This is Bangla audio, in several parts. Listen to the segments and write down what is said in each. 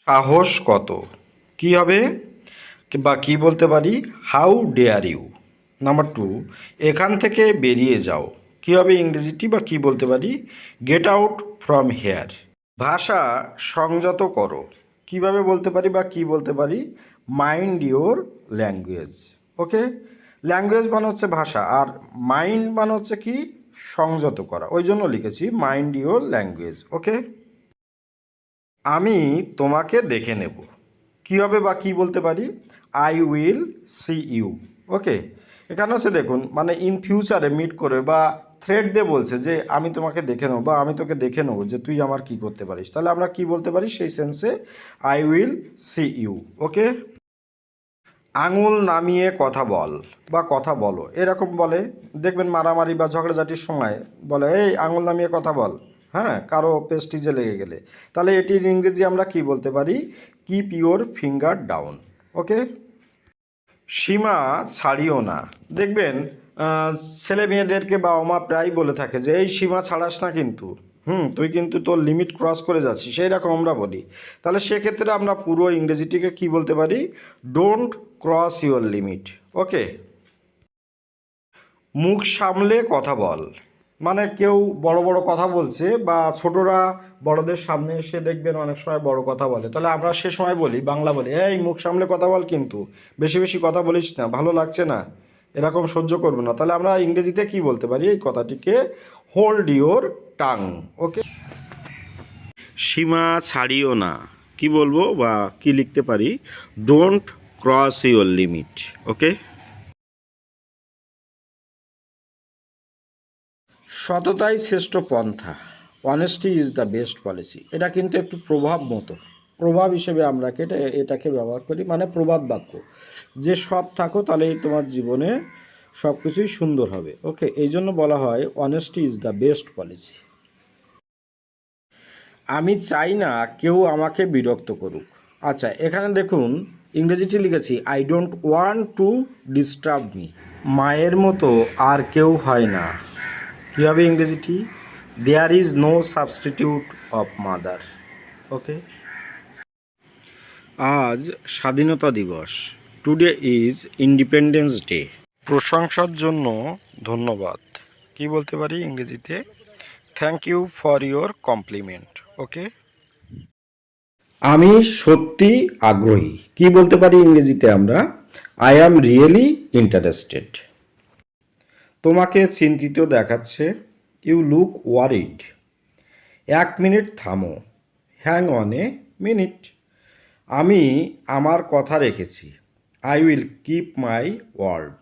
সাহস কত? কি হবে বা কি বলতে পারি? How dare you. Number two, এখান থেকে বেরিয়ে যাও। কি হবে ইংরেজিটি বা কি বলতে পারি? Get out from here. ভাষা সংযত করো। কিভাবে বলতে পারি বা কি বলতে পারি? Mind your language. Okay, language মানে হচ্ছে ভাষা, আর মাইন্ড মানে হচ্ছে কি? সংযত করা। ওই জন্য লিখেছি মাইন্ড ইওর ল্যাঙ্গুয়েজ। ওকে, আমি তোমাকে দেখে নেব। কী হবে বা কী বলতে পারি? I will see you. Okay, এখানে হচ্ছে দেখুন, মানে ইন ফিউচারে মিট করে বা থ্রেড দিয়ে বলছে যে আমি তোমাকে দেখে নেবো বা আমি তোকে দেখে নেবো যে তুই আমার কি করতে পারিস। তাহলে আমরা কি বলতে পারি সেই সেন্সে? I will see you. Okay, আঙুল নামিয়ে কথা বল বা কথা বলো, এরকম বলে। দেখবেন মারামারি বা ঝগড়াঝাটির সময় বলে এই আঙুল নামিয়ে কথা বল, হ্যাঁ, কারো পেস্টিজে লেগে গেলে। তাহলে এটির ইংরেজি আমরা কি বলতে পারি? Keep your finger down. Okay, সীমা ছাড়িও না। দেখবেন ছেলে মেয়েদেরকে বাবা মা প্রায় বলে থাকে যে এই সীমা ছাড়াস না কিন্তু, তুই কিন্তু তোর লিমিট ক্রস করে যাচ্ছিস, সেই রকম আমরা বলি। তাহলে সেক্ষেত্রে আমরা পুরো ইংরেজিটিকে কি বলতে পারি? Don't cross your limit. Okay, মুখ সামলে কথা বল। মানে কেউ বড় বড় কথা বলছে বা ছোটরা বড়দের সামনে এসে দেখবেন অনেক সময় বড় কথা বলে, তাহলে আমরা সে সময় বলি, বাংলা বলি, এই মুখ সামলে কথা বল, কিন্তু বেশি বেশি কথা বলিস না, ভালো লাগছে না, এরকম সহ্য করবে না। তাহলে আমরা ইংরেজিতে কি বলতে পারি এই কথাটিকে? Hold your tongue. ওকে, সীমা ছাড়িও না। কি বলবো বা কি লিখতে পারি? Don't cross your limit. Okay, সততাই শ্রেষ্ঠ পন্থা। Honesty is the best policy. এটা কিন্তু একটু প্রভাব মতো, প্রভাব হিসেবে আমরা এটাকে ব্যবহার করি, মানে প্রবাদ বাক্য। যে সৎ থাকো তাহলেই তোমার জীবনে সব কিছুই সুন্দর হবে। ওকে, এই জন্য বলা হয় honesty is the best policy. আমি চাই না কেউ আমাকে বিরক্ত করুক। আচ্ছা, এখানে দেখুন ইংরেজিটি লিখেছি I don't want to disturb me. মায়ের মতো আর কেউ হয় না। কী হবে ইংরেজিটি? There is no substitute of mother. Okay, আজ স্বাধীনতা দিবস। Today is independence day. প্রশংসার জন্য ধন্যবাদ। কি বলতে পারি ইংরেজিতে? Thank you for your compliment. Okay, আমি সত্যি আগ্রহী। কি বলতে পারি ইংরেজিতে আমরা? I am really interested. তোমাকে চিন্তিত দেখাচ্ছে। You look worried. 1 মিনিট থামো। Hang on a minute. আমি আমার কথা রেখেছি। I will keep my word.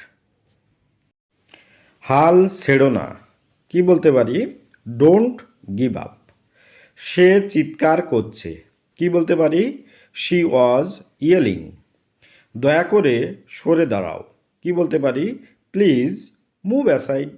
হাল ছেড়ো না। কি বলতে পারি? Don't give up. সে চিৎকার করছে। কি বলতে পারি? She was ইয়েলিং। দয়া করে সরে দাঁড়াও। কি বলতে পারি? Please move aside.